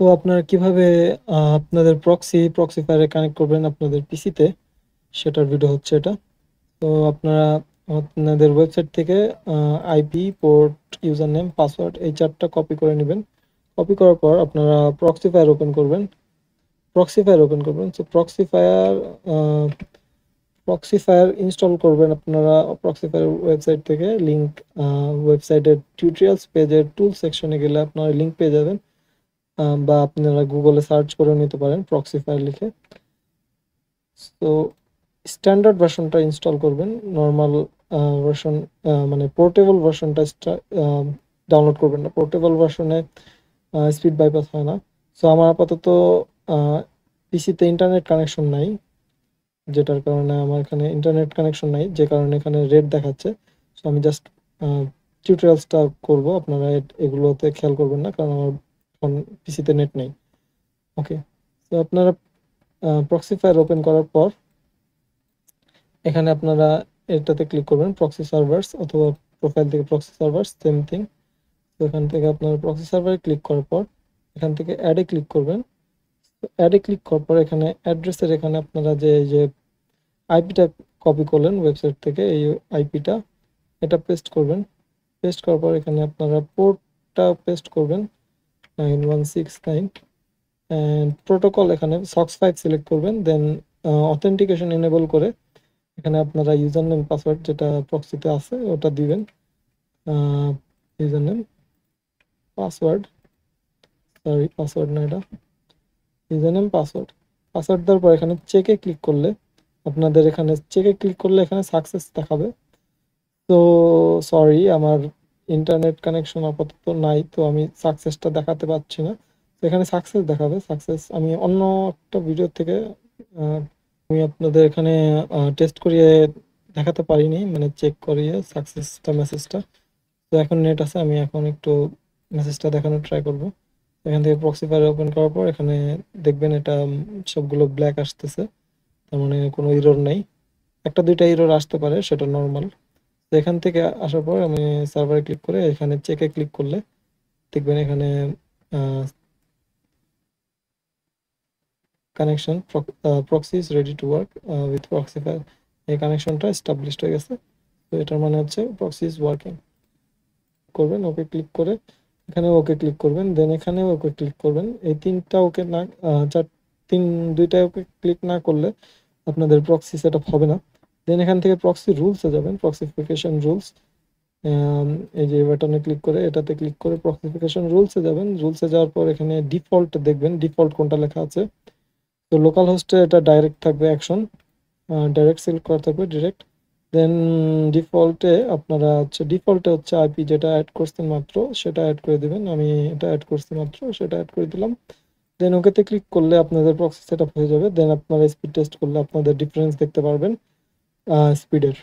তো আপনারা কিভাবে আপনাদের প্রক্সিফায়ারে কানেক্ট করবেন আপনাদের পিসিতে, সেটার ভিডিও হচ্ছে এটা। তো আপনারা আপনাদের ওয়েবসাইট থেকে IP, port, user name, password এই চারটা কপি করে নেবেন। কপি করার পর আপনারা প্রক্সিফায়ার ওপেন করবেন। তো প্রক্সিফায়ার ইনস্টল করবেন আপনারা প্রক্সিফায়ার ওয়েবসাইট থেকে। লিঙ্ক ওয়েবসাইটের টিউটোরিয়ালস পেজের টুল সেকশনে গেলে আপনারা লিঙ্ক পেয়ে যাবেন, বা আপনারা গুগলে সার্চ করে নিতে পারেন প্রক্সিফায়ার লিখে। তো স্ট্যান্ডার্ড ভার্সনটা ইনস্টল করবেন। নর্মাল ভার্সন মানে পোর্টেবল ভার্সনটা ডাউনলোড করবেন না। পোর্টেবল ভার্সনে স্পিড বাইপাস হয় না। সো আমার আপাতত পিসিতে ইন্টারনেট কানেকশন নাই, যেটার কারণে আমার এখানে ইন্টারনেট কানেকশন নাই, যে কারণে এখানে রেড দেখাচ্ছে। সো আমি জাস্ট টিউটোরিয়ালসটা করব, আপনারা এগুলোতে খেয়াল করবেন না, কারণ আমার ফোন পিসিতে নেট নেই। ওকে, তো আপনারা প্রক্সিফায়ার ওপেন করার পর এখানে আপনারা এটাতে ক্লিক করবেন, প্রক্সি সার্ভার্স, অথবা প্রোফাইল থেকে প্রক্সি সার্ভার্স, সেম থিং। তো এখান থেকে আপনারা প্রক্সি সার্ভারে ক্লিক করার পর এখান থেকে অ্যাডে ক্লিক করবেন। অ্যাডে ক্লিক করার পর এখানে অ্যাড্রেসের এখানে আপনারা যে আইপিটা কপি করলেন ওয়েবসাইট থেকে, এই আইপিটা এটা পেস্ট করবেন। পেস্ট করার পর এখানে আপনারা পোর্টটা পেস্ট করবেন, 9169। অ্যান্ড প্রোটোকল এখানে SOX5 সিলেক্ট করবেন। দেন অথেন্টিকেশন এনেবল করে এখানে আপনারা ইউজার নেম, পাসওয়ার্ড যেটা প্রক্সিতে আছে ওটা দিবেন। User name, password, sorry password না, এটা ইউজার নেম, পাসওয়ার্ড। পাসওয়ার্ড দেওয়ার পর এখানে চেকে ক্লিক করলে এখানে সাকসেস দেখাবে। তো সরি, আমার ইন্টারনেট কানেকশন আপাতত নাই, তো আমি সাকসেসটা দেখাতে পাচ্ছি না। তো এখানে সাকসেস দেখাবে। সাকসেস আমি অন্য একটা ভিডিও থেকে আহ, আমি আপনাদের এখানে টেস্ট করিয়ে দেখাতে পারিনি, মানে চেক করিয়ে সাকসেসটা, মেসেজটা। তো এখন নেট আছে, আমি এখন একটু মেসেজটা দেখানোর ট্রাই করব। এখান থেকে প্রক্সিফায়ার ওপেন করার পর এখানে দেখবেন এটা সবগুলো ব্ল্যাক আসতেছে, তার মানে কোনো ইরর নাই। একটা দুইটা ইরর আসতে পারে, সেটা নর্মাল। তো এখান থেকে আসার পর আমি সার্ভারে ক্লিক করে এখানে চেকে ক্লিক করলে দেখবেন এখানে connection proxy is ready to work with Proxifier, এই কানেকশনটা এস্টাবলিশড হয়ে গেছে। তো এটার মানে হচ্ছে প্রক্সি ইজ ওয়ার্কিং। করবেন ওকে ক্লিক করে, এখানে ওকে ক্লিক করবেন, দেন এখানে ওকে ক্লিক করবেন। এই তিনটা ওকে না, দুইটা ওকে ক্লিক না করলে আপনাদের প্রক্সি সেট আপ হবে না। দেন এখান থেকে প্রক্সি রুলসে যাবেন, প্রক্সিফিকেশন রুলস। এই যে বাটনে ক্লিক করে, এটাতে ক্লিক করে প্রক্সিফিকেশন রুলসে যাবেন। রুলসে যাওয়ার পর এখানে ডিফল্ট দেখবেন, ডিফল্ট কোনটা লেখা আছে। তো লোকাল হোস্টে এটা ডাইরেক্ট থাকবে, অ্যাকশন ডাইরেক্ট সিলেক্ট করা থাকবে, ডিরেক্ট। দেন ডিফল্টে হচ্ছে আইপি যেটা অ্যাড করছেন মাত্র, সেটা অ্যাড করে দিবেন। আমি এটা অ্যাড করছি মাত্র, সেটা অ্যাড করে দিলাম। দেন ওকেতে ক্লিক করলে আপনাদের প্রক্সি সেট আপ হয়ে যাবে। দেন আপনারা স্পিড টেস্ট করলে আপনাদের ডিফারেন্স দেখতে পারবেন স্পিডের।